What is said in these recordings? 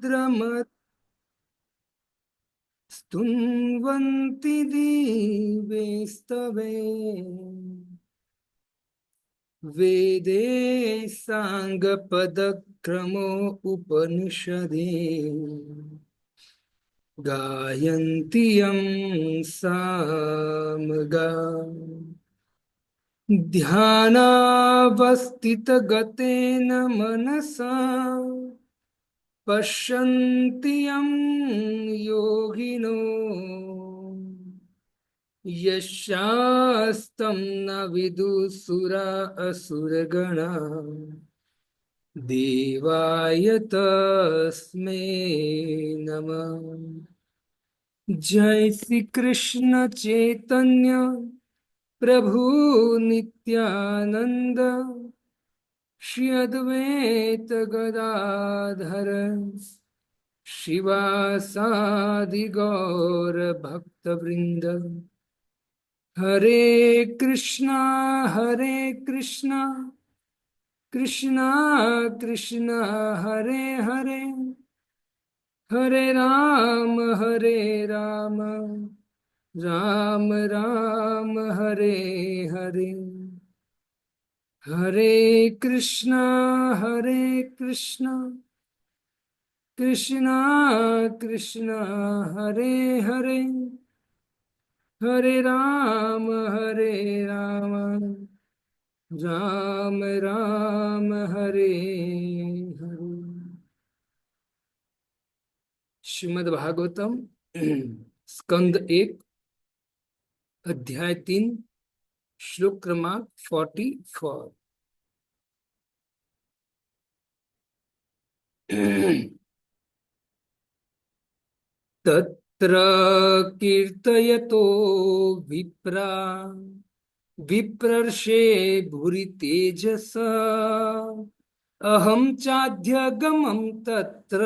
रुद्रमत् स्तुन्वन्ति दिव्यैस्तवे वेदे साङ्गपदक्रमो उपनिषदे गायन्ति यं सामगा ध्यानावस्थितगतेन मनसा पश्यन्ति यं योगिनो यशास्तं न विदुसुरा असुरगणा देवाय तस्मै नमः। जय श्री कृष्ण चैतन्य प्रभु नित्यानंद श्री अद्वैत गदाधर शिवासादि गौर भक्त वृंद। हरे कृष्णा कृष्णा कृष्णा हरे हरे हरे राम राम राम हरे हरे। हरे कृष्णा कृष्णा कृष्णा हरे हरे हरे राम राम राम हरे हरे। श्रीमद् भागवतम स्कंद 1 अध्याय 3 श्लोक क्रमांक 44। तत्र कीर्तयतो विप्रा विप्रर्षे भूरि तेजस अहं चाध्यगमं तत्र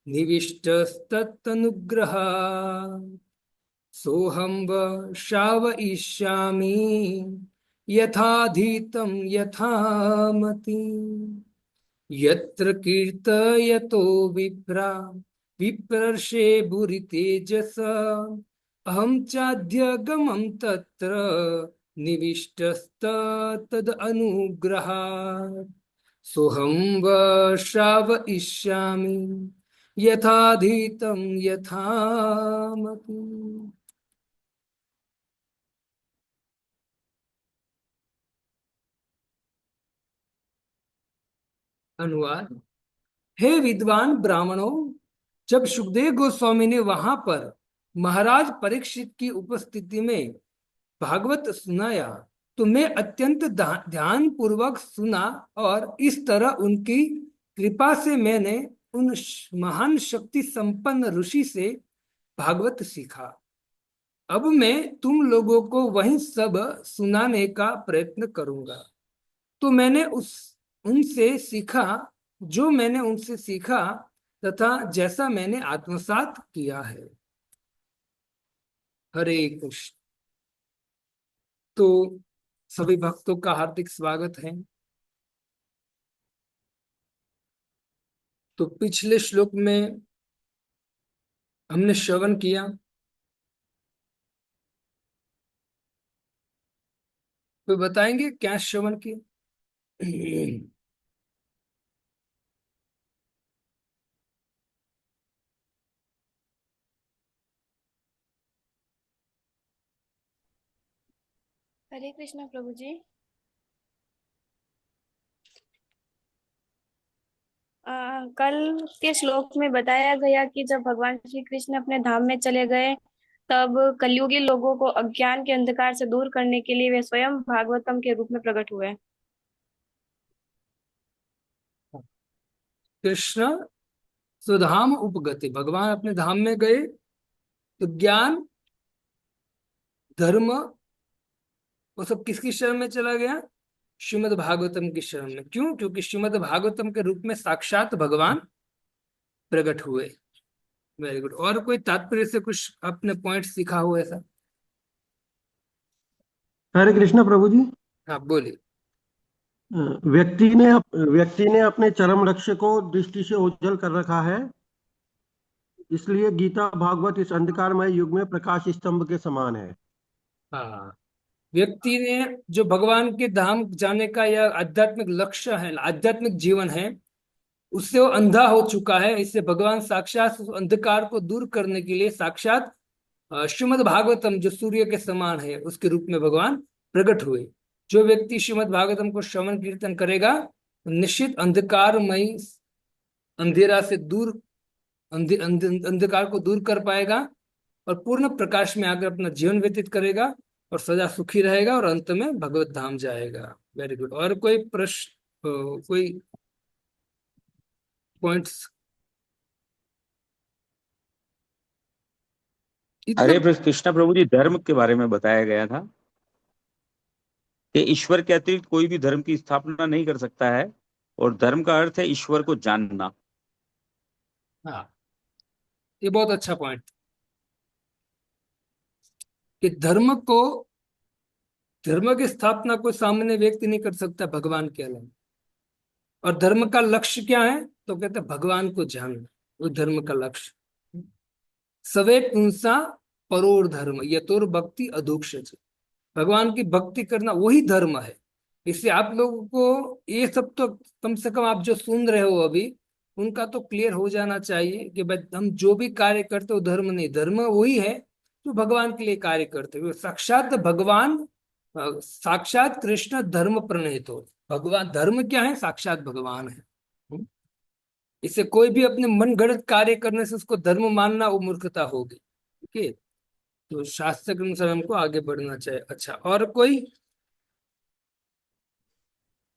निविष्टस्तत्तनुग्रहात् सोऽहं श्रावयिष्यामि यथाधीतं यथामति। यत्र कीर्तयतो विप्रा विप्रर्षे भूरि तेजस अहं चाध्यगमं तत्र निविष्टस्तदनुग्रहात् सोऽहं श्रावयिष्यामि यथाधीतं यथामति। अनुवाद। हे विद्वान ब्राह्मणों, जब सुखदेव गोस्वामी ने वहां पर महाराज परीक्षित की उपस्थिति में भागवत सुनाया तो मैं अत्यंत ध्यान पूर्वक सुना और इस तरह उनकी कृपा से मैंने उन महान शक्ति संपन्न ऋषि से भागवत सीखा। अब मैं तुम लोगों को वही सब सुनाने का प्रयत्न करूंगा। तो मैंने उस उनसे सीखा जो मैंने उनसे सीखा तथा जैसा मैंने आत्मसात किया है। हरे कृष्ण। तो सभी भक्तों का हार्दिक स्वागत है। तो पिछले श्लोक में हमने श्रवण किया, तो बताएंगे क्या श्रवण किया। हरे कृष्णा प्रभु जी। कल के श्लोक में बताया गया कि जब भगवान श्री कृष्ण अपने धाम में चले गए तब कलयुगी लोगों को अज्ञान के अंधकार से दूर करने के लिए वे स्वयं भागवतम के रूप में प्रकट हुए। कृष्ण स्वधाम उपगति, भगवान अपने धाम में गए तो ज्ञान धर्म वो सब किसकी शरण में चला गया? श्रीमद् भागवतम की शरण में। क्यों? क्योंकि श्रीमद् भागवतम के रूप में साक्षात भगवान प्रकट हुए। Very good. और कोई तात्पर्य से कुछ अपने पॉइंट सीखा हो ऐसा? हरे कृष्ण प्रभु जी। हाँ बोलिए। व्यक्ति ने अपने चरम लक्ष्य को दृष्टि से ओझल कर रखा है, इसलिए गीता भागवत इस अंधकारमय युग में प्रकाश स्तंभ के समान है। हाँ, व्यक्ति ने जो भगवान के धाम जाने का या आध्यात्मिक लक्ष्य है, आध्यात्मिक जीवन है, उससे वो अंधा हो चुका है। इससे भगवान साक्षात उस अंधकार को दूर करने के लिए साक्षात श्रीमद् भागवतम जो सूर्य के समान है उसके रूप में भगवान प्रकट हुए। जो व्यक्ति श्रीमद् भागवतम को श्रवण कीर्तन करेगा, निश्चित अंधकारमय अंधेरा से दूर अंधकार को दूर कर पाएगा और पूर्ण प्रकाश में आकर अपना जीवन व्यतीत करेगा और सदा सुखी रहेगा और अंत में भगवत धाम जाएगा। Very good. और कोई प्रश्न, कोई पॉइंट्स? इतना। हरे कृष्णा प्रभु जी, धर्म के बारे में बताया गया था कि ईश्वर के अतिरिक्त कोई भी धर्म की स्थापना नहीं कर सकता है, और धर्म का अर्थ है ईश्वर को जानना। हाँ, ये बहुत अच्छा पॉइंट कि धर्म की स्थापना कोई सामान्य व्यक्ति नहीं कर सकता भगवान के अलावा। और धर्म का लक्ष्य क्या है? तो कहते हैं भगवान को जानना, वो धर्म का लक्ष्य। सवे पुंसा परोर धर्म यतोर भक्ति अधोक्षज। भगवान की भक्ति करना वही धर्म है। इससे आप लोगों को ये सब तो कम से कम आप जो सुन रहे हो अभी, उनका तो क्लियर हो जाना चाहिए कि भाई हम जो भी कार्य करते हो धर्म नहीं, धर्म वही है जो भगवान के लिए कार्य करते हो। साक्षात भगवान, साक्षात कृष्ण धर्म प्रणेत हो। भगवान धर्म क्या है? साक्षात भगवान है। इससे कोई भी अपने मन गढ़ंत कार्य करने से उसको धर्म मानना वो मूर्खता होगी। ठीक है, तो शास्त्र के अनुसार हमको आगे बढ़ना चाहिए। अच्छा, और कोई?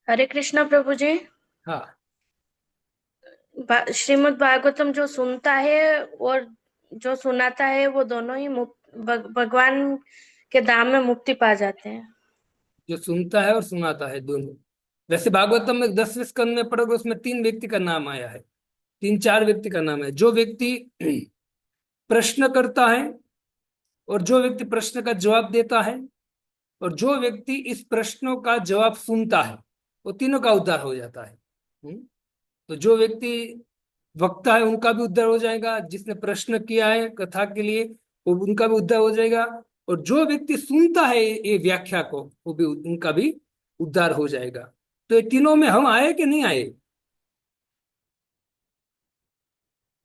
हरे कृष्णा प्रभु जी। हाँ, श्रीमद् भागवतम जो सुनता है और जो सुनाता है वो दोनों ही भगवान के धाम में मुक्ति पा जाते हैं। जो सुनता है और सुनाता है दोनों। वैसे भागवतम में 10वें स्कंद में पढ़ोगे, उसमें 3 व्यक्ति का नाम आया है, 3-4 व्यक्ति का नाम है। जो व्यक्ति प्रश्न करता है, और जो व्यक्ति प्रश्न का जवाब देता है, और जो व्यक्ति इस प्रश्नों का जवाब सुनता है, वो तीनों का उद्धार हो जाता है। तो जो व्यक्ति वक्ता है उनका भी उद्धार हो जाएगा, जिसने प्रश्न किया है कथा के लिए वो उनका भी उद्धार हो जाएगा, और जो व्यक्ति सुनता है ये व्याख्या को वो भी, उनका भी उद्धार हो जाएगा। तो ये तीनों में हम आए कि नहीं आए?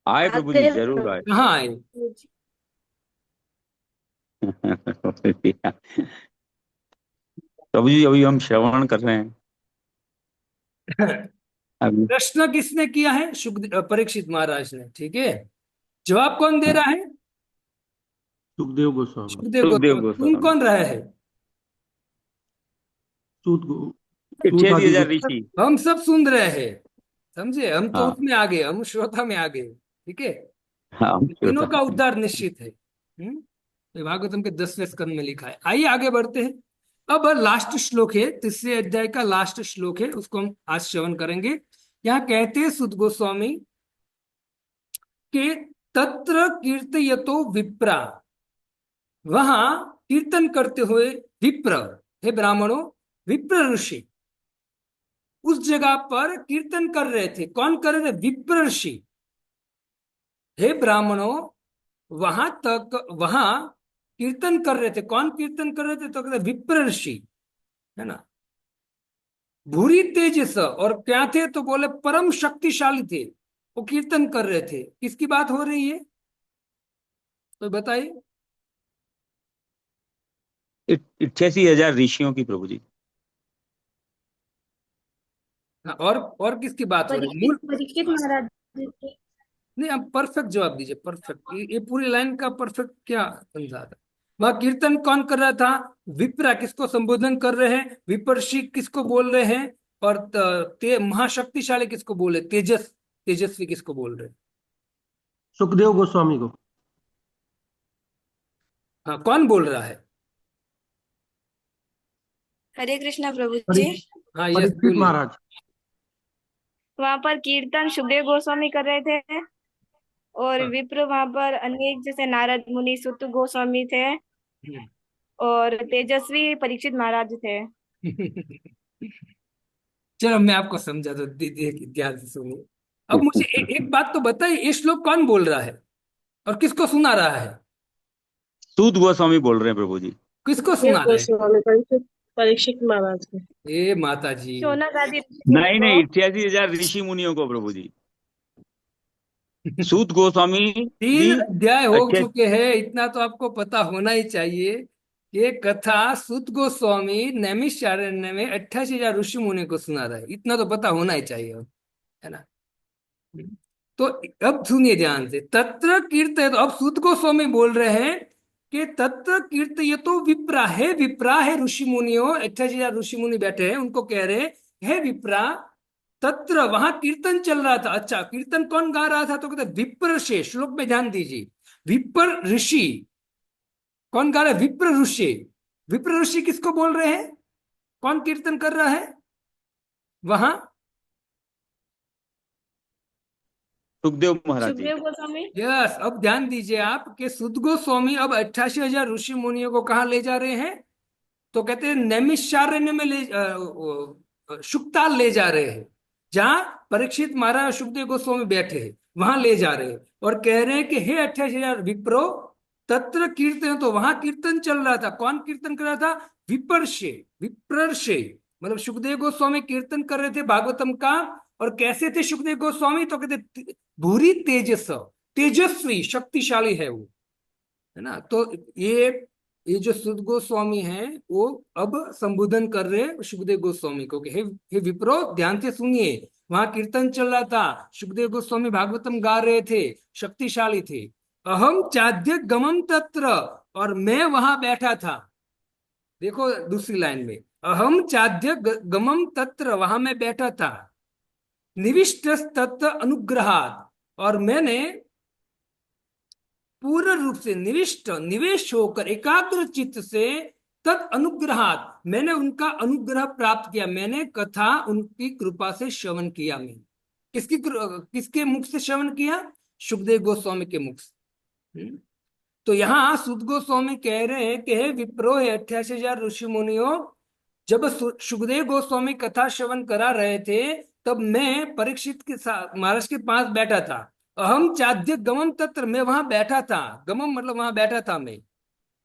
आए प्रभु जी, जरूर आए। कहाँ आए? प्रभु जी, अभी हम श्रवण कर रहे हैं अभी। प्रश्न किसने किया है? परीक्षित महाराज ने। ठीक है, जवाब कौन दे रहा है? सुखदेव गोस्वामी। सुखदेव सुखदेव गोस्वामी। सुन गोस्वामी। कौन रहा है? सूत सूत आदि 86,000 ऋषि। हम सब सुन रहे हैं, समझे? हम तो हाँ उसमें आ गए, हम श्रोता में आ गए। ठीक है, हाँ, हम तीनों श्रोता का हैं। उद्धार निश्चित है। ये भागवतम के 10वें स्कंद में लिखा है। आइए आगे बढ़ते हैं। अब लास्ट श्लोक है, तीसरे अध्याय का लास्ट श्लोक है, उसको हम आज श्रवण करेंगे। यहाँ कहते हैं सुत गोस्वामी के तत्र कीर्तयतो विप्रा, वहां कीर्तन करते हुए विप्र, हे ब्राह्मणों, विप्र ऋषि उस जगह पर कीर्तन कर रहे थे। कौन कर रहे थे? विप्र ऋषि। हे ब्राह्मणों, वहां कीर्तन कर रहे थे। कौन कीर्तन कर रहे थे? तो कहते विप्र ऋषि, है ना। भूरी तेजस, और क्या थे? तो बोले परम शक्तिशाली थे। वो कीर्तन कर रहे थे। किसकी बात हो रही है तो बताइए? 88,000 ऋषियों की प्रभु जी। हाँ, और किसकी बात हो रही है? परीक्षित परीक्षित महाराज जी की। नहीं, आप परफेक्ट जवाब दीजिए। परफेक्ट, ये पूरी लाइन का परफेक्ट क्या अंदाजा था? वह कीर्तन कौन कर रहा था? विप्रा किसको संबोधन कर रहे हैं? विपर्षी किसको बोल रहे हैं? और महाशक्तिशाली किसको बोल रहे? तेजस्वी किसको बोल रहे हैं? सुखदेव गोस्वामी को। हाँ, कौन बोल रहा है? हरे कृष्णा प्रभु जी। परीक्षित हाँ, यस, बोलिए। महाराज। वहां पर कीर्तन सुखदेव गोस्वामी कर रहे थे, और हाँ। विप्र वहां पर अनेक जैसे नारद मुनि सुत गोस्वामी थे, हम्म। और तेजस्वी परीक्षित महाराज थे। चलो मैं आपको समझा दो, ध्यान से सुनिए। अब मुझे एक बात तो बताइए, ये श्लोक कौन बोल रहा है और किसको सुना रहा है? सूत गोस्वामी बोल रहे हैं प्रभु जी। किसको ये सुना रहे हैं? गोस्वामी परीक्षित परीक्षित महाराज के। ए माता जी, शौनक आदि ऋषि मुनि नहीं को। नहीं, 88,000 ऋषि मुनियों को प्रभु जी। सूत गोस्वामी भी 3 अध्याय हो अट्ठाईस। चुके हैं, इतना तो आपको पता होना ही चाहिए। ये कथा सुत गोस्वामी नैमिषारण्य में 88,000 ऋषि मुनि को सुना रहा है, इतना तो पता होना ही चाहिए, है ना? तो अब सुनिए ध्यान से, तत्र कीर्त है, तो अब सुत गोस्वामी बोल रहे हैं कि तत्र कीर्त, ये तो विप्रा है, विप्रा है ऋषि मुनियों, 88,000 ऋषि मुनि बैठे हैं, उनको कह रहे हैं, हे विप्रा, तत्र वहां कीर्तन चल रहा था। अच्छा, कीर्तन कौन गा रहा था? तो कहते विप्र से, श्लोक में ध्यान दीजिए, विप्र ऋषि कौन गा रहा है? विप्र ऋषि। विप्र ऋषि किसको बोल रहे हैं? कौन कीर्तन कर रहा है वहां? सुखदेव महाराज जी। सुखदेव गोस्वामी। यस, अब ध्यान दीजिए आप कि सुद गोस्वामी अब 88,000 ऋषि मुनियों को कहाँ ले जा रहे हैं? तो कहते हैं नैमिषारण्य में शुकताल ले जा रहे हैं, जहां परीक्षित महाराज सुखदेव गोस्वामी बैठे हैं, वहां ले जा रहे हैं और कह रहे हैं कि हे 88,000 विप्रो, तत्र कीर्तन, तो वहां कीर्तन चल रहा था। कौन कीर्तन कर रहा था? विपर्षे, विप्रर्षे, मतलब सुखदेव गोस्वामी कीर्तन कर रहे थे भागवतम का। और कैसे थे सुखदेव गोस्वामी? तो कहते भूरी तेजस, तेजस्वी, शक्तिशाली है वो, है ना? तो ये जो सुद गोस्वामी हैं वो अब संबोधन कर रहे हैं सुखदेव गोस्वामी को कि हे विप्रो, ध्यान से सुनिए, वहां कीर्तन चल रहा था, सुखदेव गोस्वामी भागवतम गा रहे थे, शक्तिशाली थे। अहम चाद्य गमम तत्र, और मैं वहां बैठा था। देखो दूसरी लाइन में, अहम चाद्य गमम तत्र, वहां मैं बैठा था। निविष्ट तत्व अनुग्रहात, और मैंने पूर्ण रूप से निविष्ट, निवेश होकर, एकाग्र चित्त से, तत् अनुग्रहात, मैंने उनका अनुग्रह प्राप्त किया, मैंने कथा उनकी कृपा से श्रवण किया। मैं किसके मुख से श्रवण किया? सुखदेव गोस्वामी के मुख से। तो यहाँ सुद गोस्वामी कह रहे हैं कि हे विप्रो, हे 88,000 ऋषि मुनियों, जब सुखदेव गोस्वामी कथा श्रवण करा रहे थे, तब मैं परीक्षित के साथ महाराज के पास बैठा था। अहम चाद्य गमम तत्र, मैं वहां बैठा था, गमम मतलब वहां बैठा था मैं,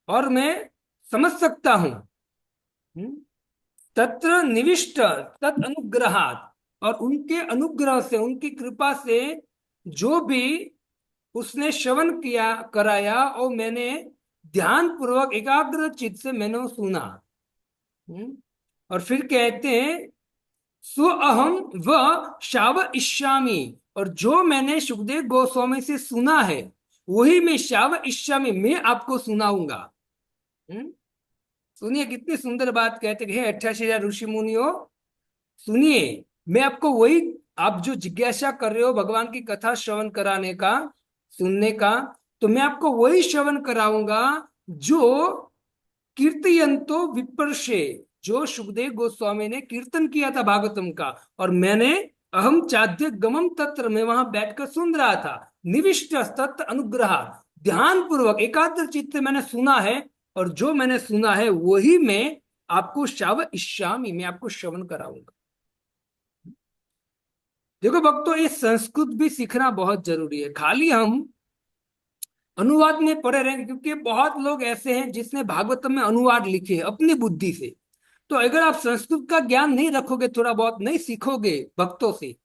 और मैं समझ सकता हूं। तत्र निविष्ट तत् अनुग्रहात, और उनके अनुग्रह से, उनकी कृपा से जो भी उसने श्रवण किया, कराया, और मैंने ध्यान पूर्वक एकाग्र चित्त से मैंने वो सुना। और फिर कहते हैं सो अहम व शाव इष्यामि, और जो मैंने सुखदेव गोस्वामी से सुना है वही मैं शाव इष्यामि, मैं आपको सुनाऊंगा। सुनिए कितनी सुंदर बात कहते हैं 88,000 ऋषि मुनियों, सुनिए, मैं आपको वही, आप जो जिज्ञासा कर रहे हो भगवान की कथा श्रवण कराने का, सुनने का, तो मैं आपको वही श्रवण कराऊंगा जो कीर्तयंतो विपर्षे, जो सुखदेव गोस्वामी ने कीर्तन किया था भागवतम का, और मैंने अहम चाद्य गमम तत्र, मैं वहां बैठकर सुन रहा था। निविष्ट तत् अनुग्रह, ध्यान पूर्वक एकाग्र चित्त से मैंने सुना है, और जो मैंने सुना है वही मैं आपको श्राव इष्यामि, मैं आपको श्रवण कराऊंगा। देखो भक्तों, ये संस्कृत भी सीखना बहुत जरूरी है। खाली हम अनुवाद में पढ़े रहेंगे, क्योंकि बहुत लोग ऐसे हैं जिसने भागवतम में अनुवाद लिखे हैं अपनी बुद्धि से। तो अगर आप संस्कृत का ज्ञान नहीं रखोगे, थोड़ा बहुत नहीं सीखोगे भक्तों से,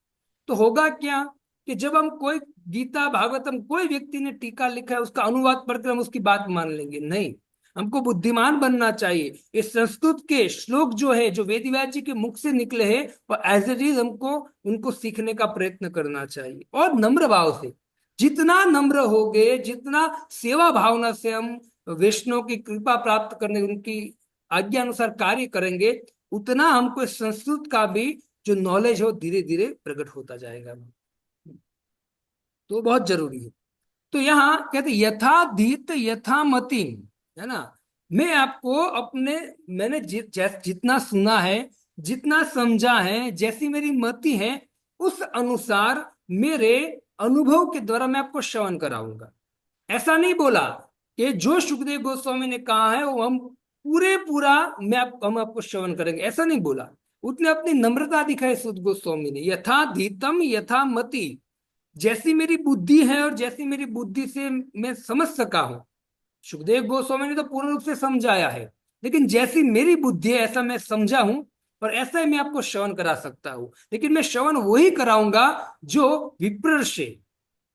तो होगा क्या कि जब हम कोई गीता भागवतम, कोई व्यक्ति ने टीका लिखा है, उसका अनुवाद पढ़कर हम उसकी बात मान लेंगे? नहीं, हमको बुद्धिमान बनना चाहिए। इस संस्कृत के श्लोक जो है, जो वेदव्यास जी के मुख से निकले हैं, और एज इट इज हमको उनको सीखने का प्रयत्न करना चाहिए, और नम्र भाव से। जितना नम्र होगे, जितना सेवा भावना से हम वैष्णव की कृपा प्राप्त करने, उनकी आज्ञा अनुसार कार्य करेंगे, उतना हमको संस्कृत का भी जो नॉलेज हो धीरे धीरे प्रकट होता जाएगा। तो बहुत जरूरी है। तो यहाँ कहते यथाधीत यथामति, है ना? मैं आपको अपने, मैंने जितना सुना है, जितना समझा है, जैसी मेरी मति है, उस अनुसार मेरे अनुभव के द्वारा मैं आपको श्रवण कराऊंगा। ऐसा नहीं बोला कि जो सुखदेव गोस्वामी ने कहा है वो हम पूरा हम आपको श्रवण करेंगे, ऐसा नहीं बोला। उसने अपनी नम्रता दिखाई सुत गोस्वामी ने। यथा धीतम यथा मति, जैसी मेरी बुद्धि है और जैसी मेरी बुद्धि से मैं समझ सका हूं। सुखदेव गोस्वामी ने तो पूर्ण रूप से समझाया है, लेकिन जैसी मेरी बुद्धि है ऐसा मैं समझा हूं, और ऐसा ही मैं आपको श्रवण करा सकता हूं। लेकिन मैं श्रवण वही कराऊंगा जो विप्र से,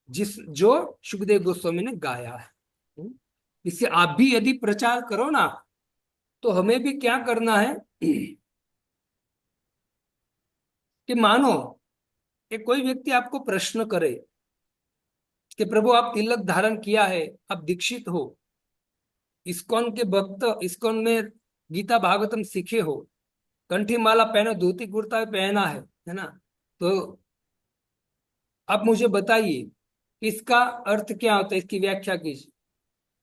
जो सुखदेव गोस्वामी ने गाया है। इससे आप भी यदि प्रचार करो ना, तो हमें भी क्या करना है कि मानो कि कोई व्यक्ति आपको प्रश्न करे कि प्रभु आप तिलक धारण किया है, आप दीक्षित हो, इस्कॉन के भक्त, इस्कॉन में गीता भागवतम सीखे हो, कंठी माला पहनो, धोती कुर्ता पहना है ना, तो आप मुझे बताइए कि इसका अर्थ क्या होता है, इसकी व्याख्या कीजिए।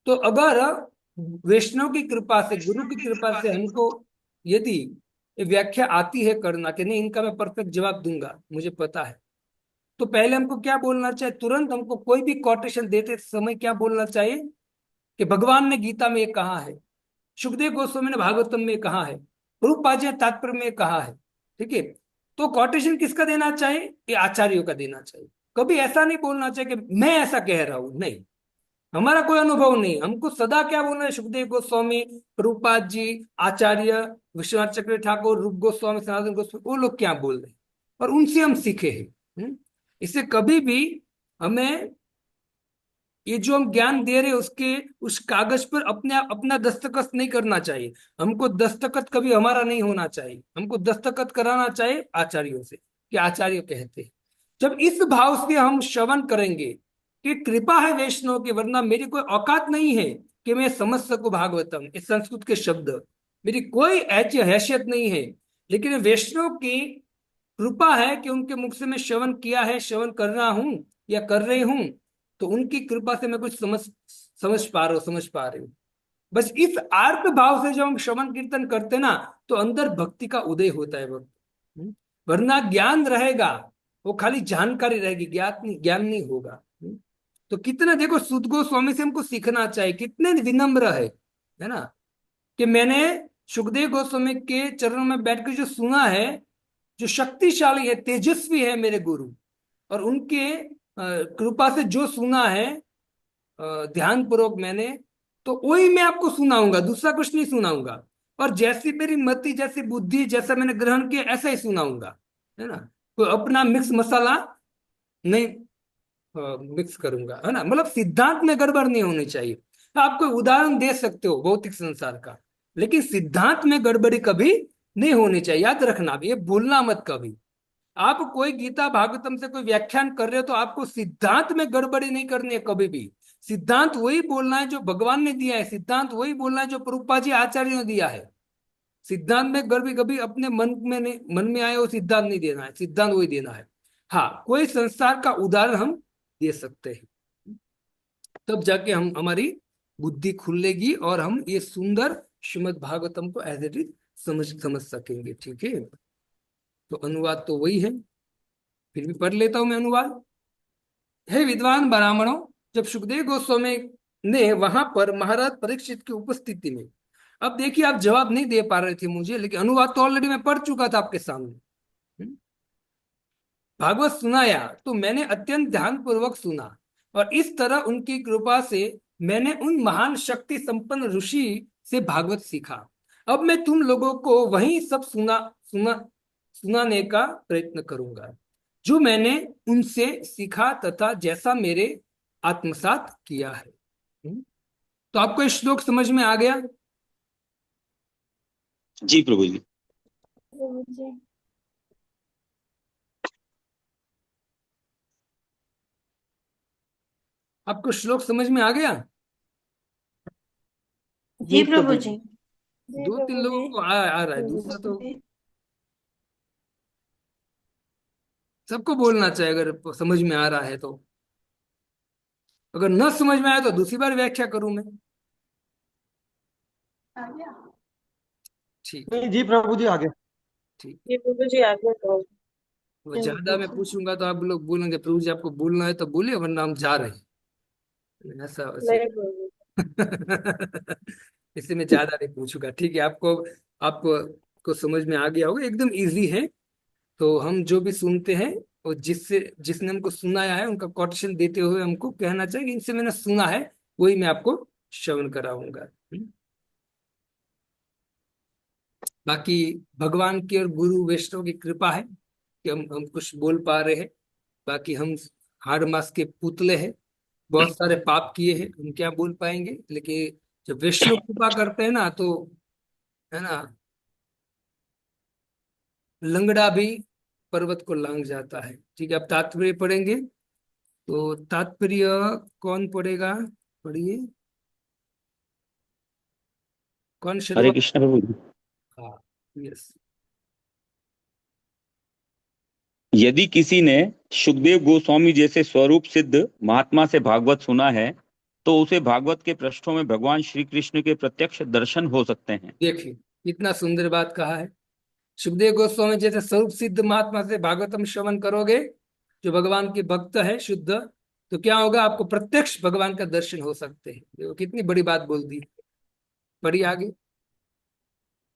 तो अगर वैष्णव की कृपा से, गुरु की कृपा से हमको यदि ये व्याख्या आती है करना कि नहीं, इनका मैं परफेक्ट जवाब दूंगा, मुझे पता है, तो पहले हमको क्या बोलना चाहिए? तुरंत हमको कोई भी कोटेशन देते समय क्या बोलना चाहिए कि भगवान ने गीता में ये कहा है, सुखदेव गोस्वामी ने भागवतम में कहा है, प्रभुपाद जी ने तात्पर्य में कहा है। ठीक है, तो कोटेशन किसका देना चाहिए? ये आचार्यों का देना चाहिए। कभी ऐसा नहीं बोलना चाहिए कि मैं ऐसा कह रहा हूं, नहीं, हमारा कोई अनुभव नहीं। हमको सदा क्या बोलना है? सुखदेव गोस्वामी, प्रभुपाद जी, आचार्य विश्वनाथ चक्र ठाकुर, रूप गोस्वामी, सनातन गोस्वामी, वो लोग क्या बोल रहे हैं, और उनसे हम सीखे हैं। इससे कभी भी हमें ये जो हम ज्ञान दे रहे हैं उसके, उस कागज पर अपने आप अपना दस्तखत नहीं करना चाहिए। हमको दस्तखत कभी हमारा नहीं होना चाहिए, हमको दस्तखत कराना चाहिए आचार्यों से कि आचार्य कहते हैं। जब इस भाव से हम श्रवण करेंगे कि कृपा है वैष्णव की, वरना मेरी कोई औकात नहीं है कि मैं समझ सकूं भागवतम, इस संस्कृत के शब्द, मेरी कोई ऐसी हैसियत नहीं है, लेकिन वैष्णव की कृपा है कि उनके मुख से मैं श्रवण किया है, श्रवण कर रहा हूं या कर रही हूं, तो उनकी कृपा से मैं कुछ समझ समझ पा रहा हूँ, समझ पा रही हूँ। बस इस आर्त भाव से जब हम श्रवण कीर्तन करते ना, तो अंदर भक्ति का उदय होता है भक्त। वरना ज्ञान रहेगा, वो खाली जानकारी रहेगी, ज्ञान नहीं होगा। तो कितना देखो, सुद गोस्वामी से हमको सीखना चाहिए, कितने विनम्र है ना, कि मैंने सुखदेव गोस्वामी के चरणों में बैठकर जो सुना है, जो शक्तिशाली है, तेजस्वी है मेरे गुरु, और उनके कृपा से जो सुना है ध्यान पूर्वक मैंने, तो वही मैं आपको सुनाऊंगा, दूसरा कुछ नहीं सुनाऊंगा। और जैसी मेरी मति, जैसी बुद्धि, जैसा मैंने ग्रहण किया, ऐसा ही सुनाऊंगा, है ना। कोई अपना मिक्स मसाला नहीं मिक्स करूंगा, है ना। मतलब सिद्धांत में गड़बड़ नहीं होनी चाहिए। आप कोई उदाहरण दे सकते हो भौतिक संसार का, लेकिन सिद्धांत में गड़बड़ी कभी नहीं होनी चाहिए। याद रखना, ये भूलना मत कभी। आप कोई गीता भागवतम से कोई व्याख्यान कर रहे हो, तो आपको सिद्धांत में गड़बड़ी नहीं करनी है कभी भी। सिद्धांत वही बोलना है जो भगवान ने दिया है, सिद्धांत वही बोलना है जो प्रभुपाद जी आचार्य ने दिया है। सिद्धांत में कभी कभी अपने मन में नहीं, मन में आए वो सिद्धांत नहीं देना है, सिद्धांत वही देना है। हाँ, कोई संसार का उदाहरण हम दे सकते हैं, तब जाके हम, हमारी बुद्धि खुलेगी और हम ये सुंदर श्रीमद् भागवतम को एज इट इज समझ सकेंगे। ठीक है, तो अनुवाद तो वही है, फिर भी पढ़ लेता हूं मैं अनुवाद। हे विद्वान ब्राह्मणों, जब सुखदेव गोस्वामी ने वहां पर महाराज परीक्षित की उपस्थिति में, अब देखिए आप जवाब नहीं दे पा रहे थे मुझे, लेकिन अनुवाद तो ऑलरेडी मैं पढ़ चुका था आपके सामने। भागवत सुनाया तो मैंने अत्यंत ध्यान पूर्वक सुना, और इस तरह उनकी कृपा से मैंने उन महान शक्ति संपन्न ऋषि से भागवत सीखा। अब मैं तुम लोगों को वही सब सुनाने का प्रयत्न करूंगा जो मैंने उनसे सीखा तथा जैसा मेरे आत्मसात किया है। तो आपको ये श्लोक समझ में आ गया? जी प्रभु जी। जी। आपको श्लोक समझ में आ गया? जी प्रभु जी। दो तीन लोगों को आ रहा है, दूसरा तो सबको बोलना चाहिए अगर समझ में आ रहा है तो। अगर न समझ में आया तो दूसरी बार व्याख्या करूं मैं। ठीक है, नहीं जी प्रभु जी, आगे। ठीक। जी प्रभु जी, आगे करो। वो ज्यादा मैं पूछूंगा तो आप लोग बोलेंगे प्रभु जी आपको बोलना है तो बोलिए, वरना हम जा रहे हैं, ऐसा वैसे। नहीं प्रभु जी। इससे मैं ज्यादा नहीं पूछूंगा। ठीक है, आपको, आप को समझ में आ गया होगा, एकदम इजी है। तो हम जो भी सुनते हैं और जिसने हमको सुनाया है उनका कोटेशन देते हुए हमको कहना चाहिए कि इनसे मैंने सुना है, वही मैं आपको श्रवण कराऊंगा। बाकी भगवान की और गुरु वैष्णव की कृपा है कि हम कुछ बोल पा रहे हैं। बाकी हम हाड़ मास के पुतले हैं, बहुत सारे पाप किए हैं, हम क्या बोल पाएंगे। लेकिन जब वैष्णव कृपा करते हैं ना, तो है ना, लंगड़ा भी पर्वत को लांग जाता है। ठीक है, अब तात्पर्य पढ़ेंगे। तो तात्पर्य कौन पढ़ेगा? पढ़िए, कौन हरे शुरुआत? कृष्ण प्रभु जी। हाँ, यस। यदि किसी ने सुखदेव गोस्वामी जैसे स्वरूप सिद्ध महात्मा से भागवत सुना है तो उसे भागवत के पृष्ठों में भगवान श्री कृष्ण के प्रत्यक्ष दर्शन हो सकते हैं। देखिए, इतना सुंदर बात कहा है। सुखदेव गोस्वामी जैसे स्वरूप सिद्ध महात्मा से भागवतम श्रवण करोगे, जो भगवान के भक्त है शुद्ध, तो क्या होगा? आपको प्रत्यक्ष भगवान का दर्शन हो सकते हैं। देखो कितनी बड़ी बात बोल दी। पढ़िए आगे।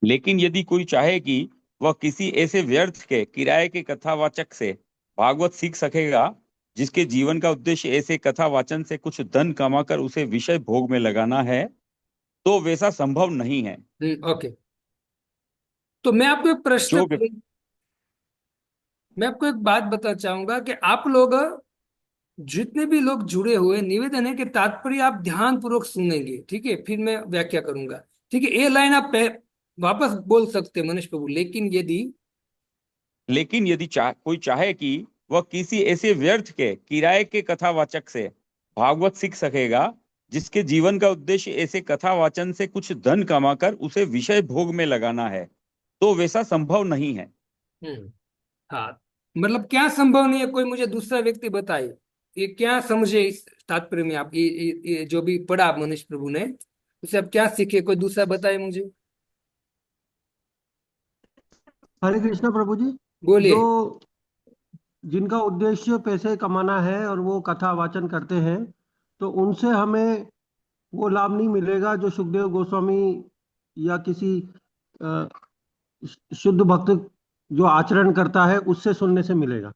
लेकिन यदि कोई चाहे कि वह किसी ऐसे व्यर्थ के किराए के कथावाचक से भागवत सीख सकेगा जिसके जीवन का उद्देश्य ऐसे कथावाचन से कुछ धन कमाकर उसे विषय भोग में लगाना है, तो वैसा संभव नहीं है। ओके। तो मैं आपको एक प्रश्न, जो व्यक्ति मैं आपको एक बात बता चाहूंगा कि आप लोग, जितने भी लोग जुड़े हुए, निवेदन है कि तात्पर्य आप ध्यान पूर्वक सुनेंगे। ठीक है, फिर मैं व्याख्या करूंगा। ठीक है, ये लाइन आप वापस बोल सकते हैं मनीष प्रभु। लेकिन यदि कोई चाहे कि वह किसी ऐसे व्यर्थ के किराए के कथावाचक से भागवत सीख सकेगा जिसके जीवन का उद्देश्य ऐसे कथावाचन से कुछ धन कमाकर उसे विषय भोग में लगाना है, तो वैसा संभव नहीं है। हाँ, मतलब क्या संभव नहीं है? कोई मुझे दूसरा व्यक्ति बताए, ये क्या समझे इस तात्पर्य में? आप ये जो भी पढ़ा मनीष प्रभु ने, उसे आप क्या सीखे? कोई दूसरा बताए मुझे। हरे कृष्ण प्रभु जी। जो बोलिए। जिनका उद्देश्य पैसे कमाना है और वो कथा वाचन करते हैं, तो उनसे हमें वो लाभ नहीं मिलेगा जो सुखदेव गोस्वामी या किसी अ, शुद्ध भक्त जो आचरण करता है उससे सुनने से मिलेगा।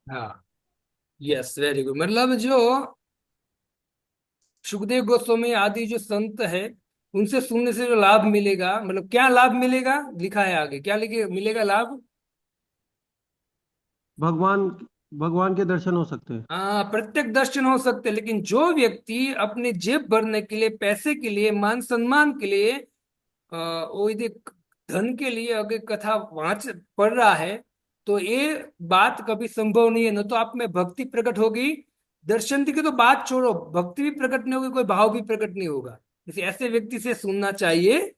हाँ, यस, वेरी गुड। मतलब जो सुखदेव गोस्वामी आदि जो संत है, उनसे सुनने से जो लाभ मिलेगा, मतलब क्या लाभ मिलेगा लिखा है आगे, क्या लिखे मिलेगा लाभ? भगवान भगवान के दर्शन हो सकते हैं। हाँ, प्रत्यक्ष दर्शन हो सकते हैं। लेकिन जो व्यक्ति अपने जेब भरने के लिए, पैसे के लिए, मान सम्मान के लिए, वो यदि धन के लिए अगर कथा पढ़ रहा है, तो ये बात कभी संभव नहीं है। न तो आप में भक्ति प्रकट होगी, दर्शन की तो बात छोड़ो, भक्ति भी प्रकट नहीं होगी, कोई भाव भी प्रकट नहीं होगा। इसे ऐसे व्यक्ति से सुनना चाहिए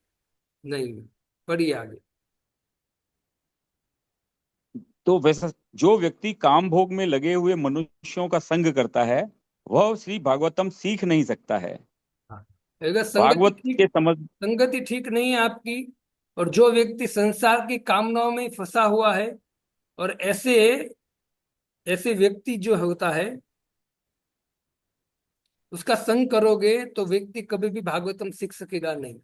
नहीं। पढ़िए आगे। तो वैसा जो व्यक्ति काम भोग में लगे हुए मनुष्यों का संग करता है वह श्री भागवतम सीख नहीं सकता है। हाँ। अगर भागवत के समझ संगति ठीक नहीं है आपकी, और जो व्यक्ति संसार की कामनाओं में फंसा हुआ है, और ऐसे ऐसे व्यक्ति जो होता है, उसका संग करोगे, तो व्यक्ति कभी भी भागवतम सीख सकेगा नहीं।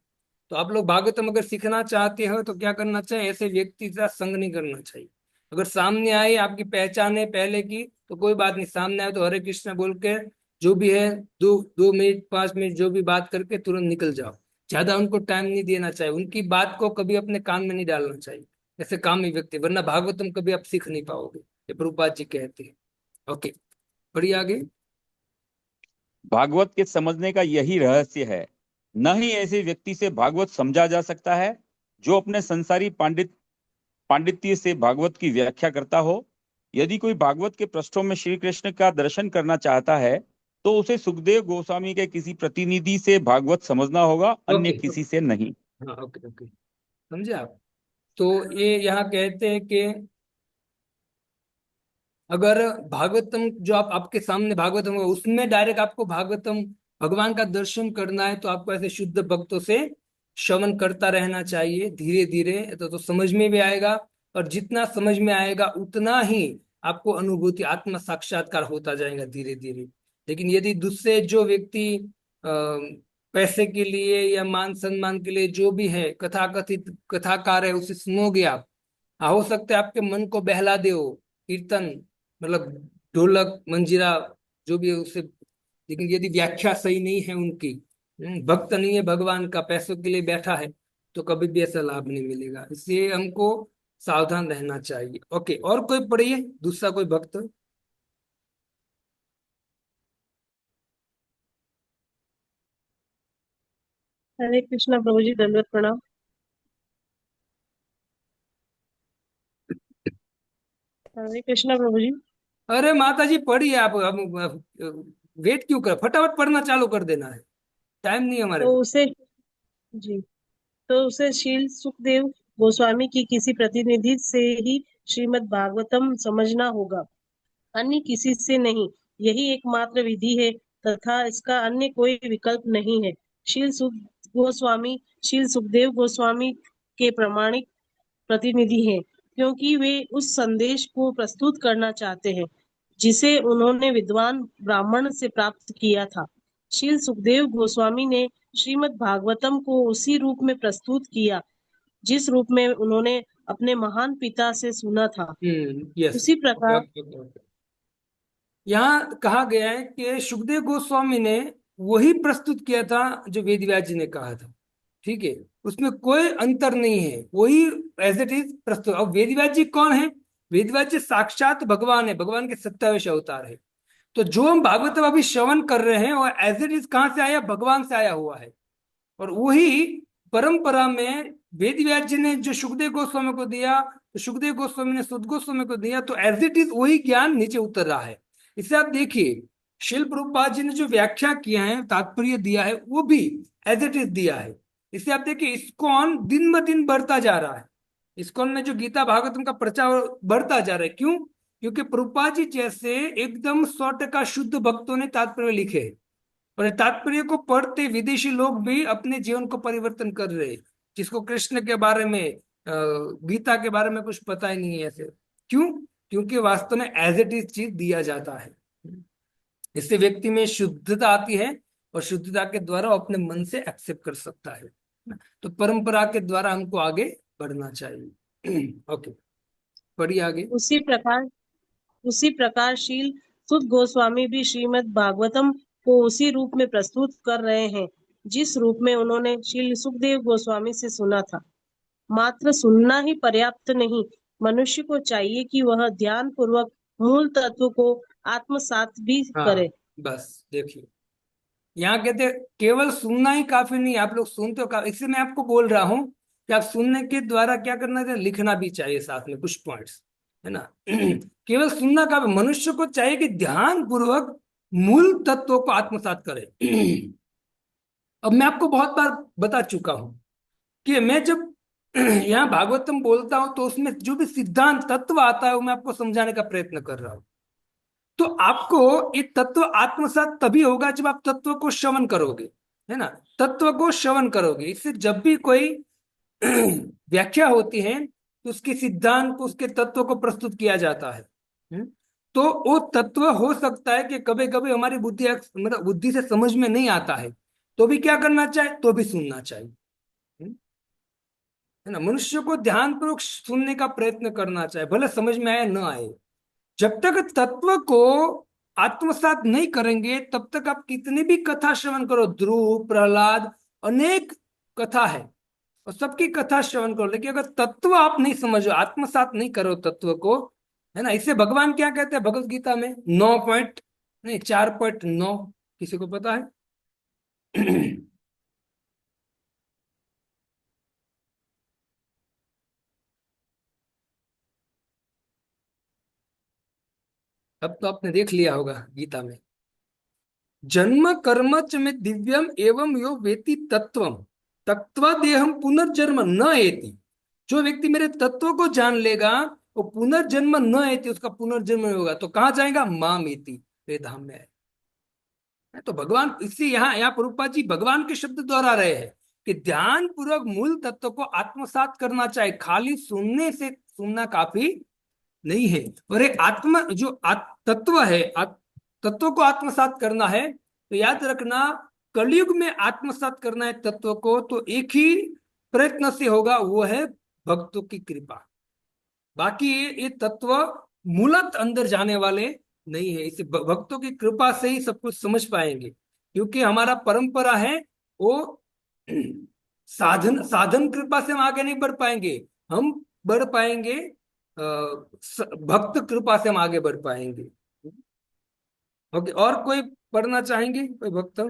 तो आप लोग भागवतम अगर सीखना चाहते हो तो क्या करना चाहिए? ऐसे व्यक्ति का संग नहीं करना चाहिए। अगर सामने आए, आपकी पहचान है पहले की, तो कोई बात नहीं। सामने आए तो हरे कृष्ण बोल के, जो भी है, 2 2 मिनट 5 मिनट जो भी बात करके तुरंत निकल जाओ। ज्यादा उनको टाइम नहीं देना चाहिए, उनकी बात को कभी अपने कान में नहीं डालना चाहिए, ऐसे कामी व्यक्ति, वरना भागवतम कभी आप सीख नहीं पाओगे, ये प्रभुपाद जी कहते हैं। ओके, बढ़िए आगे। भागवत के समझने का यही रहस्य है। न ही ऐसे व्यक्ति से भागवत समझा जा सकता है जो अपने संसारी पांडित्य से भागवत की व्याख्या करता हो। यदि कोई भागवत के पृष्ठों में श्री कृष्ण का दर्शन करना चाहता है तो उसे सुखदेव गोस्वामी के किसी प्रतिनिधि से भागवत समझना होगा, अन्य ओके, किसी से नहीं। हाँ, ओके ओके, समझे आप? तो ये यहाँ कहते हैं कि अगर भागवतम जो आपके सामने भागवतम होगा, उसमें डायरेक्ट आपको भागवतम भगवान का दर्शन करना है, तो आपको ऐसे शुद्ध भक्तों से श्रवण करता रहना चाहिए धीरे धीरे। तो समझ में भी आएगा, और जितना समझ में आएगा उतना ही आपको अनुभूति, आत्म साक्षात्कार होता जाएगा धीरे धीरे। लेकिन यदि दूसरे जो व्यक्ति पैसे के लिए या मान सम्मान के लिए जो भी है कथाकथित कथाकार है उसे सुनोगे आप, हो सकता है आपके मन को बहला दे वो कीर्तन, मतलब ढोलक मंजीरा जो भी है उसे, लेकिन यदि व्याख्या सही नहीं है उनकी, भक्त नहीं है भगवान का, पैसों के लिए बैठा है, तो कभी भी ऐसा लाभ नहीं मिलेगा। इसलिए हमको सावधान रहना चाहिए। ओके, और कोई पढ़िए, दूसरा कोई भक्त। हरे कृष्णा प्रभु जी, दंडवत प्रणाम। हरे कृष्णा प्रभु जी। अरे माता जी पढ़िए आप, हम वेट क्यों कर, फटाफट पढ़ना चालू कर देना है, टाइम नहीं है हमारे तो पास। उसे जी तो उसे शील सुखदेव गोस्वामी की किसी प्रतिनिधि से ही श्रीमद् भागवतम समझना होगा, अन्य किसी से नहीं। यही एकमात्र विधि है तथा इसका अन्य कोई विकल्प नहीं है। शील सुख गोस्वामी शील सुखदेव गोस्वामी के प्रामाणिक प्रतिनिधि हैं, क्योंकि वे उस संदेश को प्रस्तुत करना चाहते हैं जिसे उन्होंने विद्वान ब्राह्मण से प्राप्त किया था। शील सुखदेव गोस्वामी ने श्रीमद् भागवतम को उसी रूप में प्रस्तुत किया जिस रूप में उन्होंने अपने महान पिता से सुना था। यस, उसी प्रकार यहाँ कहा गया है कि सुखदेव गोस्वामी ने वही प्रस्तुत किया था जो वेद व्यास जी ने कहा था, ठीक है, उसमें कोई अंतर नहीं है, वही एज इट इज प्रस्तुत। अब वेद व्यास जी कौन है? वेद व्यास जी साक्षात भगवान है, भगवान के 27 अवतार है। तो जो हम भागवत अभी श्रवण कर रहे हैं और एज इट इज कहाँ से आया? भगवान से आया हुआ है। और वही परंपरा में वेद व्यास जी ने जो सुखदेव गोस्वामी को दिया, तो सुखदेव गोस्वामी ने सुद गोस्वामी को दिया, तो एज इट इज वही ज्ञान नीचे उतर रहा है। इससे आप देखिए शिल प्रभुपाद जी ने जो व्याख्या किया है, तात्पर्य दिया है, वो भी एज इट इज दिया है। इससे आप देखिए इस्कॉन दिन ब दिन बढ़ता जा रहा है। इस्कॉन में जो गीता भागवतम का प्रचार बढ़ता जा रहा है, क्यों? क्योंकि प्रभुपाद जी जैसे एकदम 100% शुद्ध भक्तों ने तात्पर्य लिखे हैं। और तात्पर्य को पढ़ते विदेशी लोग भी अपने जीवन को परिवर्तन कर रहे हैं, जिसको कृष्ण के बारे में गीता के बारे में कुछ पता ही नहीं है ऐसे। क्यों? क्योंकि वास्तव में एज इट इज चीज दिया जाता है। इससे व्यक्ति में शुद्धता आती है और शुद्धता के द्वारा वो अपने मन से एक्सेप्ट कर सकता है। तो परंपरा के द्वारा हमको आगे बढ़ना चाहिए। ओके, पढ़िए आगे। उसी प्रकार शील सुध गोस्वामी भी श्रीमद् भागवतम को उसी रूप में प्रस्तुत कर रहे हैं जिस रूप में उन्होंने शील सुखदेव गोस्वामी से सुना था। मात्र सुनना ही पर्याप्त नहीं, मनुष्य को चाहिए कि वह ध्यान पूर्वक मूल तत्व को आत्मसात भी करे। हाँ, बस देखिए, यहाँ कहते हैं केवल सुनना ही काफी नहीं, आप लोग सुनते हो काफी, इसलिए मैं आपको बोल रहा हूँ कि आप सुनने के द्वारा क्या करना चाहिए, लिखना भी चाहिए साथ में कुछ पॉइंट्स, है ना। केवल सुनना काफी, मनुष्य को चाहिए कि ध्यान पूर्वक मूल तत्वों को आत्मसात करे। अब मैं आपको बहुत बार बता चुका हूं कि मैं जब यहाँ भागवतम बोलता हूं तो उसमें जो भी सिद्धांत तत्व आता है वो मैं आपको समझाने का प्रयत्न कर रहा हूं। तो आपको ये तत्व आत्मसात तभी होगा जब आप तत्व को श्रवण करोगे, है ना, तत्व को श्रवण करोगे। इससे जब भी कोई व्याख्या होती है तो उसके सिद्धांत को, उसके तत्व को प्रस्तुत किया जाता है। तो वो तत्व हो सकता है कि कभी कभी हमारी बुद्धि, मतलब बुद्धि से समझ में नहीं आता है, तो भी क्या करना चाहिए, तो भी सुनना चाहिए, है ना। मनुष्य को ध्यानपूर्वक सुनने का प्रयत्न करना चाहिए, भले समझ में आए न आए। जब तक तत्व को आत्मसात नहीं करेंगे तब तक आप कितनी भी कथा श्रवण करो, ध्रुव, प्रहलाद, अनेक कथा है और सबकी कथा श्रवण करो, लेकिन अगर तत्व आप नहीं समझो, आत्मसात नहीं करो तत्व को, है ना। इसे भगवान क्या कहते हैं भगवत गीता में? 9 पॉइंट नहीं, 4.9, किसी को पता है? अब तो आपने देख लिया होगा गीता में, जन्म कर्म च में दिव्यम एवं यो वेति तत्वम तत्वा देहम पुनर्जन्म न एति। जो व्यक्ति मेरे तत्व को जान लेगा वो पुनर्जन्म न एति, उसका पुनर्जन्म नहीं होगा। तो कहाँ जाएगा? माम एति, वे धाम में है। तो भगवान, इससे यहाँ प्रभुपाद जी भगवान के शब्द दोहरा रहे हैं कि ध्यान पूर्वक मूल तत्व को आत्मसात करना चाहिए, खाली सुनने से सुनना काफी नहीं है। और एक आत्मा जो तत्व है, तत्व को आत्मसात करना है तो याद रखना कलयुग में आत्मसात करना है तत्व को, तो एक ही प्रयत्न से होगा, वो है भक्तों की कृपा। बाकी ये तत्व मूलत अंदर जाने वाले नहीं है। इसे भक्तों की कृपा से ही सब कुछ समझ पाएंगे, क्योंकि हमारा परंपरा है वो साधन साधन कृपा से हम आगे नहीं बढ़ पाएंगे। हम बढ़ पाएंगे भक्त कृपा से हम आगे बढ़ पाएंगे। ओके, और कोई पढ़ना चाहेंगे, कोई भक्त?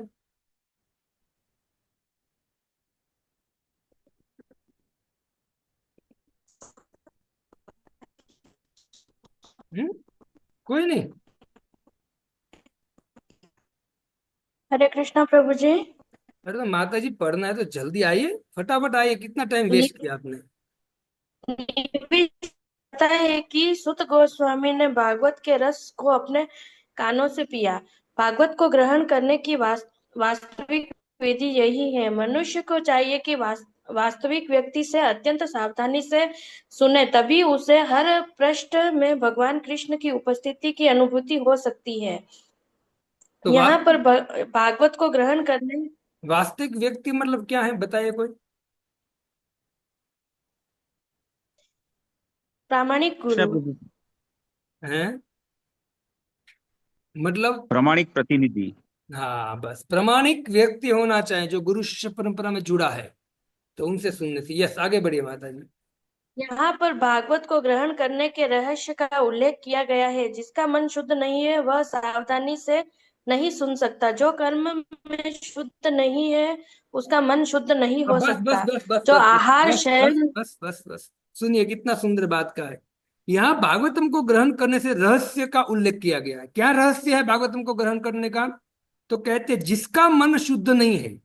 कोई नहीं? हरे कृष्णा प्रभु जी। अरे तो माता जी पढ़ना है तो जल्दी आइए, फटाफट आइए, कितना टाइम वेस्ट किया आपने। पता है कि सुत गोस्वामी ने भागवत के रस को अपने कानों से पिया। भागवत को ग्रहण करने की वास्तविक विधि यही है। मनुष्य को चाहिए कि वास्तविक व्यक्ति से अत्यंत सावधानी से सुने, तभी उसे हर पृष्ठ में भगवान कृष्ण की उपस्थिति की अनुभूति हो सकती है। तो यहाँ पर भागवत को ग्रहण करने वास्तविक व्यक्ति मतलब क्या है, बताइए कोई। प्रामाणिक गुरु है मतलब, प्रामाणिक प्रतिनिधि। हाँ बस प्रामाणिक व्यक्ति होना चाहिए जो गुरु शिष्य परंपरा में जुड़ा है, तो उनसे सुनने से। यस, आगे बढ़िए माता जी। यहाँ पर भागवत को ग्रहण करने के रहस्य का उल्लेख किया गया है। जिसका मन शुद्ध नहीं है वह सावधानी से नहीं सुन सकता। जो कर्म में शुद्ध नहीं है उसका मन शुद्ध नहीं अब हो बस बस सकता। बस बस जो बस आहार बस बस शयन बस बस बस सुनिए, कितना सुंदर बात का है। यहाँ भागवतम को ग्रहण करने से रहस्य का उल्लेख किया गया है। क्या रहस्य है भागवतम को ग्रहण करने का? तो कहते हैं, जिसका मन शुद्ध नहीं है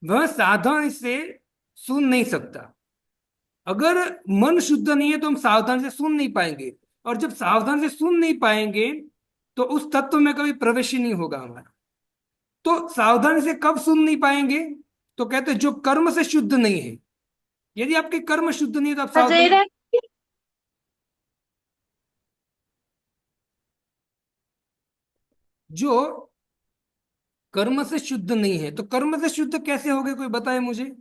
वह साधन से सुन नहीं सकता। अगर मन शुद्ध नहीं है तो हम सावधान से सुन नहीं पाएंगे, और जब सावधान से सुन नहीं पाएंगे तो उस तत्व में कभी प्रवेश ही नहीं होगा हमारा। तो सावधान से कब सुन नहीं पाएंगे? तो कहते हैं जो कर्म से शुद्ध नहीं है। यदि आपके कर्म शुद्ध नहीं है तो आप सावधान, अजय जो कर्म से शुद्ध नहीं है, तो कर्म से शुद्ध कैसे हो गए, कोई बताए मुझे।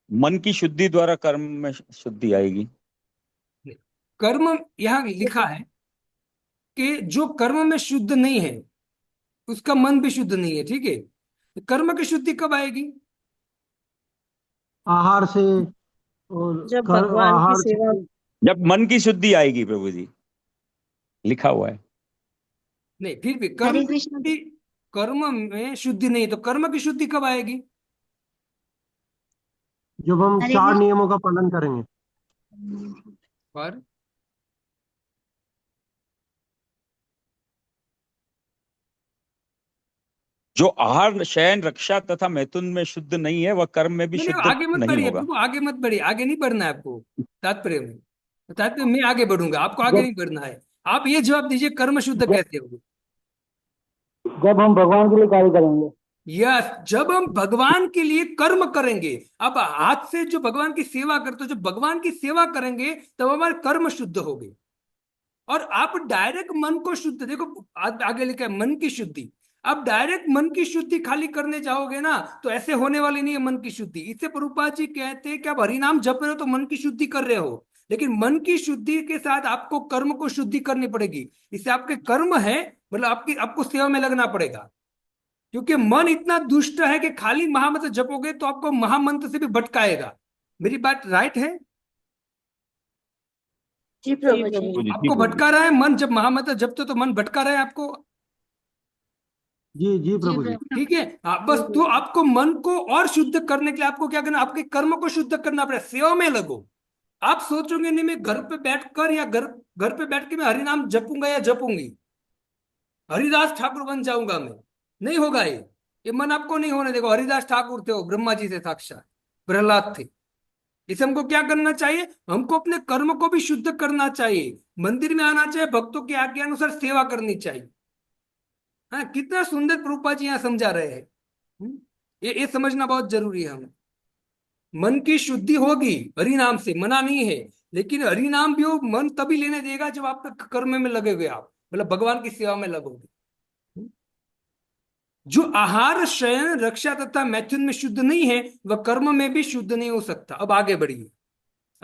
मन की शुद्धि द्वारा कर्म में शुद्धि आएगी। कर्म यहाँ लिखा है कि जो कर्म में शुद्ध नहीं है उसका मन भी शुद्ध नहीं है, ठीक है। तो कर्म की शुद्धि कब आएगी? आहार से, और जब भगवान की आहार सेवा से। जब मन की शुद्धि आएगी प्रभु जी, लिखा हुआ है। नहीं, फिर भी कर्म हरे की कृष्ण। शुद्धि, कर्म में शुद्धि नहीं, तो कर्म की शुद्धि कब आएगी? जब हम हरे 4 कृष्ण। नियमों का पालन करेंगे। पर जो आहार शयन रक्षा तथा मैथुन में शुद्ध नहीं है वह कर्म में भी नहीं नहीं, शुद्ध आगे मत नहीं बढ़िए होगा। प्रभु, आगे मत बढ़िए, आगे नहीं बढ़ना है आपको। तात्पर्य में, तात्पर्य मैं आगे बढ़ूंगा, आपको आगे जब नहीं बढ़ना है। आप ये जवाब दीजिए, कर्म शुद्ध जब कैसे होगी? जब हम भगवान के लिए कार्य करेंगे। यस, जब हम भगवान के लिए कर्म करेंगे। अब हाथ से जो भगवान की सेवा करते हो, जब भगवान की सेवा करेंगे तब हमारे कर्म शुद्ध हो गए। और आप डायरेक्ट मन को शुद्ध, देखो आगे लिखा है मन की शुद्धि। आप डायरेक्ट मन की शुद्धि खाली करने जाओगे ना तो ऐसे होने वाली नहीं है मन की शुद्धि। इससे प्रभुपाद जी कहते हैं कि आप हरिनाम जप रहे हो तो मन की शुद्धि कर रहे हो, लेकिन मन की शुद्धि के साथ आपको कर्म को शुद्धि करनी पड़ेगी। इससे आपके कर्म है, मतलब आपको सेवा में लगना पड़ेगा। क्योंकि मन इतना दुष्ट है कि खाली महामंत्र जपोगे तो आपको महामंत्र से भी भटकाएगा। मेरी बात राइट है? जी जी प्रभु जी। प्रभु जी। आपको भटका रहा है मन, जब महामंत्र जपते हो तो मन भटका रहा है आपको। जी जी जी प्रभु जी। प्रभु। ठीक है, बस तो आपको मन को और शुद्ध करने के लिए आपको क्या करना, आपके कर्म को शुद्ध करना पड़ेगा। सेवा में लगो। आप सोचोगे नहीं मैं घर पे बैठकर या घर घर पे बैठ के मैं हरिनाम जपूंगा या जपूंगी, हरिदास ठाकुर बन जाऊंगा मैं, नहीं होगा ये मन आपको नहीं होने देगा। हरिदास ठाकुर थे, वो ब्रह्मा जी से साक्षात प्रहलाद थे। इसे हमको क्या करना चाहिए, हमको अपने कर्म को भी शुद्ध करना चाहिए, मंदिर में आना चाहिए, भक्तों की आज्ञा अनुसार सेवा करनी चाहिए। हाँ, कितना सुंदर प्रभुपा जी यहाँ समझा रहे हैं। हम्म? ये समझना बहुत जरूरी है हमें। मन की शुद्धि होगी हरिनाम से, मना नहीं है, लेकिन हरिनाम भी वो मन तभी लेने देगा जब आप कर्म में लगोगे, आप मतलब भगवान की सेवा में लगोगे। जो आहार, शयन, रक्षा तथा मैथुन में शुद्ध नहीं है वह कर्म में भी शुद्ध नहीं हो सकता। अब आगे बढ़िए।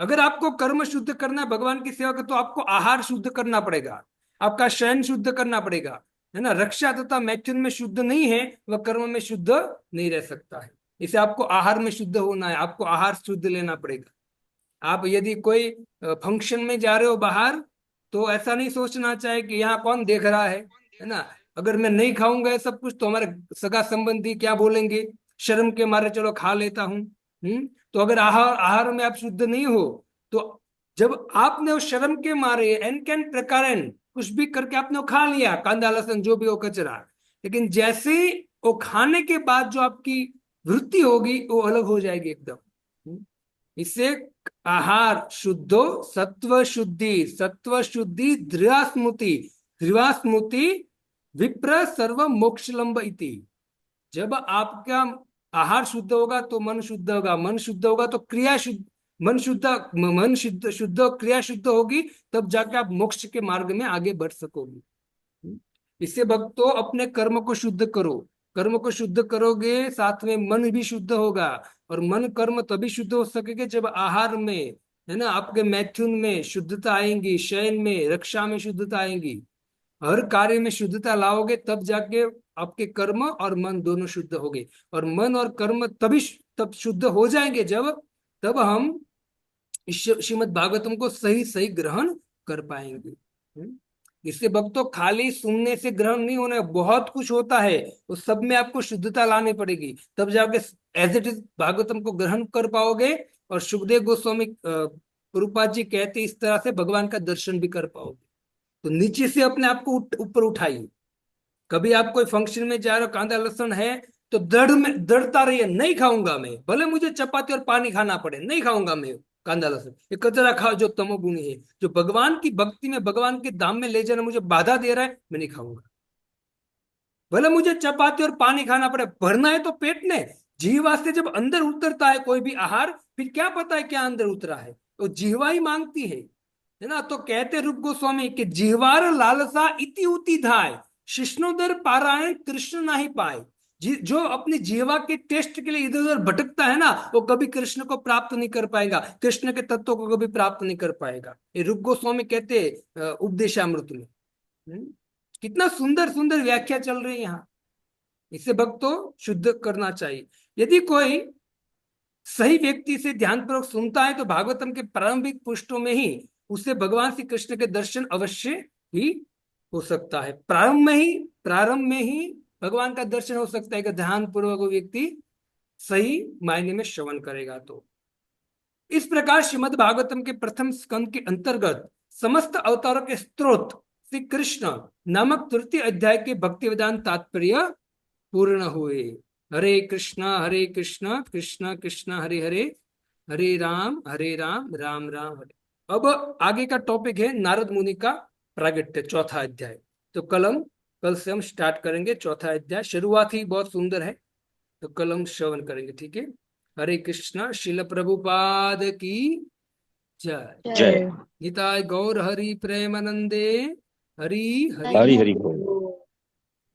अगर आपको कर्म शुद्ध करना है भगवान की सेवा का, तो आपको आहार शुद्ध करना पड़ेगा, आपका शयन शुद्ध करना पड़ेगा, है ना। रक्षा तथा मैथुन में शुद्ध नहीं है वह कर्म में शुद्ध नहीं रह सकता है। इसे आपको आहार में शुद्ध होना है, आपको आहार शुद्ध लेना पड़ेगा। आप यदि कोई फंक्शन में जा रहे हो बाहर, तो ऐसा नहीं सोचना चाहिए कि यहाँ कौन देख रहा है ना। अगर मैं नहीं खाऊंगा ये सब कुछ तो हमारे सगा संबंधी क्या बोलेंगे, शर्म के मारे चलो खा लेता हूँ। तो अगर आहार आहार में आप शुद्ध नहीं हो, तो जब आपने उस शर्म के मारे एन कैन प्रकारन कुछ भी करके आपने वो खा लिया, कांदा लहसुन जो भी हो कचरा, लेकिन जैसे ही वो खाने के बाद जो आपकी वृत्ति होगी वो अलग हो जाएगी एकदम। इससे आहार शुद्धो सत्व शुद्धि, सत्व शुद्धि दृढ़ स्मृति, दृढ़ स्मृति विप्र सर्व मोक्षलंब इति। जब आपका आहार शुद्ध होगा तो मन शुद्ध होगा, मन शुद्ध होगा तो क्रिया शुद्ध, मन शुद्ध शुद्ध क्रिया शुद्ध होगी, तब जाके आप मोक्ष के मार्ग में आगे बढ़ सकोगे। इससे भक्तों अपने कर्म को शुद्ध करो, कर्म को शुद्ध करोगे साथ में मन भी शुद्ध होगा, और मन कर्म तभी शुद्ध हो सकेगा जब आहार में, है ना, आपके मैथुन में शुद्धता आएंगी, शयन में, रक्षा में शुद्धता आएंगी, हर कार्य में शुद्धता लाओगे, तब जाके आपके कर्म और मन दोनों शुद्ध होंगे। और मन और कर्म तब शुद्ध हो जाएंगे जब तब हम इस श्रीमद् भागवतम को सही सही ग्रहण कर पाएंगे। इससे भक्तों खाली सुनने से ग्रहण नहीं होना है, बहुत कुछ होता है, उस सब में आपको शुद्धता लानी पड़ेगी, तब जाके एज इट इज भागवतम को ग्रहण कर पाओगे। और सुखदेव गोस्वामी प्रभुपाद जी कहते इस तरह से भगवान का दर्शन भी कर पाओगे। तो नीचे से अपने आप को ऊपर उठाइए। कभी आप कोई फंक्शन में जा रहे हो, कांदा लहसुन है, तो दृढ़ता रहिए, नहीं खाऊंगा मैं, भले मुझे चपाती और पानी खाना पड़े, नहीं खाऊंगा मैं कांदा लहसुन। ये कचरा खाओ जो तमोगुणी है, जो भगवान की भक्ति में, भगवान के धाम में ले जाना मुझे बाधा दे रहा है, मैं नहीं खाऊंगा। भले मुझे चपाती और पानी खाना पड़े, भरना है तो पेट ने। जीवा से जब अंदर उतरता है कोई भी आहार, फिर क्या पता है क्या अंदर उतरा है, तो जीवा ही मांगती है ना। तो कहते रूप गोस्वामी कि जीवार लालसा इति उति धाय, शिष्णोदर पारायण कृष्ण नहीं पाए। जो अपनी जीवा के टेस्ट के लिए इधर उधर भटकता है ना, वो कभी कृष्ण को प्राप्त नहीं कर पाएगा, कृष्ण के तत्व को कभी प्राप्त नहीं कर पाएगा। ये रूप गोस्वामी कहते उपदेशामृत में। कितना सुंदर सुंदर व्याख्या चल रही है यहाँ। इससे भक्तों शुद्ध करना चाहिए। यदि कोई सही व्यक्ति से ध्यानपूर्वक सुनता है तो भागवतम के प्रारंभिक पृष्ठों में ही उसे भगवान श्री कृष्ण के दर्शन अवश्य ही हो सकता है। प्रारंभ में ही भगवान का दर्शन हो सकता है कि ध्यानपूर्वक वो व्यक्ति सही मायने में श्रवण करेगा। तो इस प्रकार श्रीमद् भागवतम के प्रथम स्कंद के अंतर्गत समस्त अवतारों के स्त्रोत श्री कृष्ण नामक तृतीय अध्याय के भक्ति वेदांत तात्पर्य पूर्ण हुए। हरे कृष्ण कृष्ण कृष्ण हरे हरे, हरे राम राम राम हरे। अब आगे का टॉपिक है नारद मुनि का प्रागट्य, चौथा अध्याय। तो कल से हम स्टार्ट करेंगे चौथा अध्याय। शुरुआत ही बहुत सुंदर है, तो कल हम श्रवण करेंगे, ठीक है। हरे कृष्णा। श्रील प्रभुपाद की जय। जय। निताय गौर हरि प्रेमानंदे हरि हरि हरि बोल।